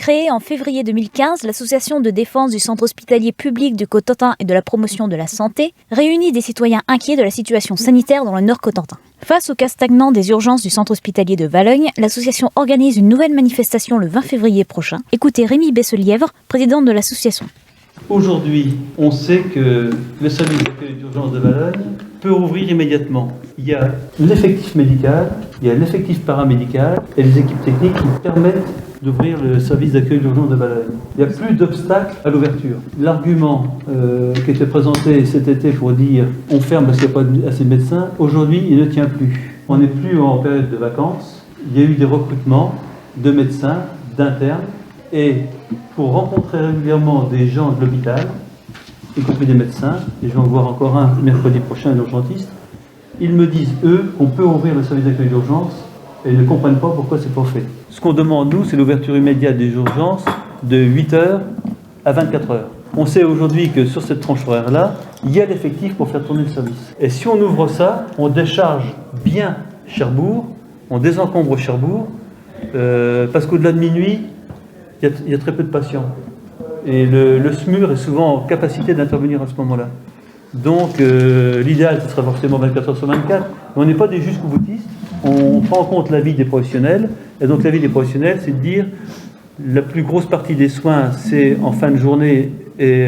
Créée en février 2015, l'association de défense du centre hospitalier public du Cotentin et de la promotion de la santé réunit des citoyens inquiets de la situation sanitaire dans le Nord Cotentin. Face au cas stagnant des urgences du centre hospitalier de Valognes, l'association organise une nouvelle manifestation le 20 février prochain. Écoutez Rémi Besselièvre, présidente de l'association. Aujourd'hui, on sait que le service d'accueil d'urgence de Valognes peut ouvrir immédiatement. Il y a l'effectif médical, il y a l'effectif paramédical et les équipes techniques qui permettent d'ouvrir le service d'accueil d'urgence de Valognes. Il n'y a plus d'obstacles à l'ouverture. L'argument qui était présenté cet été pour dire on ferme parce qu'il n'y a pas assez de médecins, aujourd'hui il ne tient plus. On n'est plus en période de vacances, il y a eu des recrutements de médecins, d'internes, et pour rencontrer régulièrement des gens de l'hôpital, y compris des médecins, et je vais en voir encore un mercredi prochain, l'urgentiste, ils me disent, eux, qu'on peut ouvrir le service d'accueil d'urgence et ils ne comprennent pas pourquoi c'est pas fait. Ce qu'on demande, nous, c'est l'ouverture immédiate des urgences de 8h à 24h. On sait aujourd'hui que sur cette tranche horaire-là, il y a l'effectif pour faire tourner le service. Et si on ouvre ça, on décharge bien Cherbourg, on désencombre Cherbourg, parce qu'au-delà de minuit, il y a très peu de patients. Et le SMUR est souvent en capacité d'intervenir à ce moment-là. Donc l'idéal, ce serait forcément 24 heures sur 24. Mais on n'est pas des jusqu'au-boutistes. On prend en compte l'avis des professionnels. Et donc l'avis des professionnels, c'est de dire la plus grosse partie des soins, c'est en fin de journée et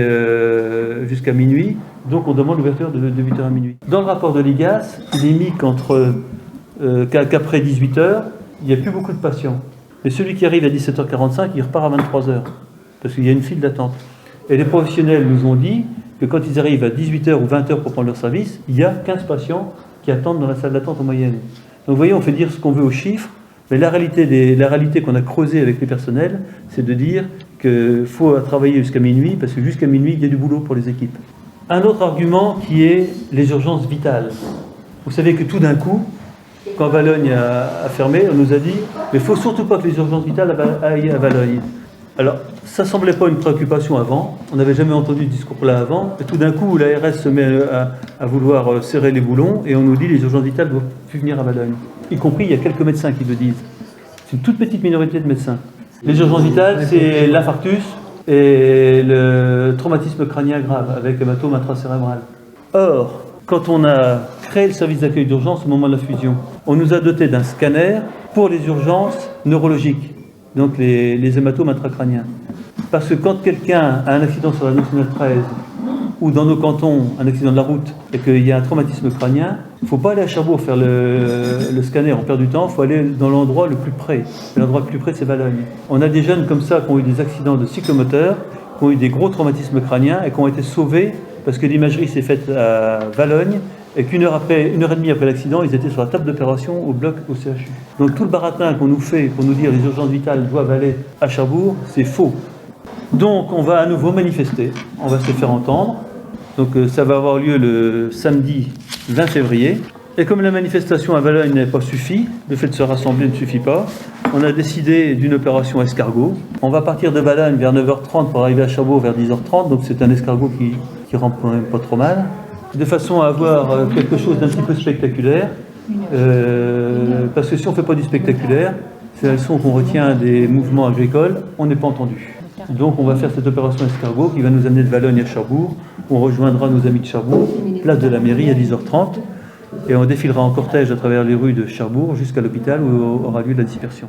jusqu'à minuit. Donc on demande l'ouverture de 8h à minuit. Dans le rapport de l'IGAS, il est mis qu'après 18h, il n'y a plus beaucoup de patients. Et celui qui arrive à 17h45, il repart à 23h. Parce qu'il y a une file d'attente. Et les professionnels nous ont dit que quand ils arrivent à 18h ou 20h pour prendre leur service, il y a 15 patients qui attendent dans la salle d'attente en moyenne. Donc vous voyez, on fait dire ce qu'on veut aux chiffres, mais la réalité qu'on a creusée avec les personnels, c'est de dire qu'il faut travailler jusqu'à minuit, parce que jusqu'à minuit, il y a du boulot pour les équipes. Un autre argument qui est les urgences vitales. Vous savez que tout d'un coup, quand Valognes a fermé, on nous a dit mais il ne faut surtout pas que les urgences vitales aillent à Valognes. Alors, ça ne semblait pas une préoccupation avant, on n'avait jamais entendu ce discours-là avant, et tout d'un coup, l'ARS se met à vouloir serrer les boulons, et on nous dit les urgences vitales ne doivent plus venir à Valognes. Y compris, il y a quelques médecins qui le disent. C'est une toute petite minorité de médecins. Les urgences vitales, c'est l'infarctus et le traumatisme crânien grave, avec hématome intracérébral. Or, quand on a créé le service d'accueil d'urgence au moment de la fusion, on nous a doté d'un scanner pour les urgences neurologiques, donc les hématomes intracrâniens. Parce que quand quelqu'un a un accident sur la nationale 13 ou dans nos cantons, un accident de la route et qu'il y a un traumatisme crânien, il ne faut pas aller à Cherbourg faire le scanner, on perd du temps, il faut aller dans l'endroit le plus près. Et l'endroit le plus près, c'est Valognes. On a des jeunes comme ça qui ont eu des accidents de cyclomoteur, qui ont eu des gros traumatismes crâniens et qui ont été sauvés parce que l'imagerie s'est faite à Valognes et qu'une heure et demie après l'accident, ils étaient sur la table d'opération au bloc au CHU. Donc tout le baratin qu'on nous fait pour nous dire les urgences vitales doivent aller à Cherbourg, c'est faux. Donc on va à nouveau manifester, on va se faire entendre. Donc ça va avoir lieu le samedi 20 février. Et comme la manifestation à Valognes n'a pas suffi, le fait de se rassembler ne suffit pas, on a décidé d'une opération escargot. On va partir de Valognes vers 9h30 pour arriver à Cherbourg vers 10h30, donc c'est un escargot qui rentre quand même pas trop mal, de façon à avoir quelque chose d'un petit peu spectaculaire, parce que si on ne fait pas du spectaculaire, c'est la leçon qu'on retient des mouvements agricoles, on n'est pas entendu. Donc on va faire cette opération escargot qui va nous amener de Valognes à Cherbourg, on rejoindra nos amis de Cherbourg, place de la mairie à 10h30, et on défilera en cortège à travers les rues de Cherbourg jusqu'à l'hôpital où aura lieu la dispersion.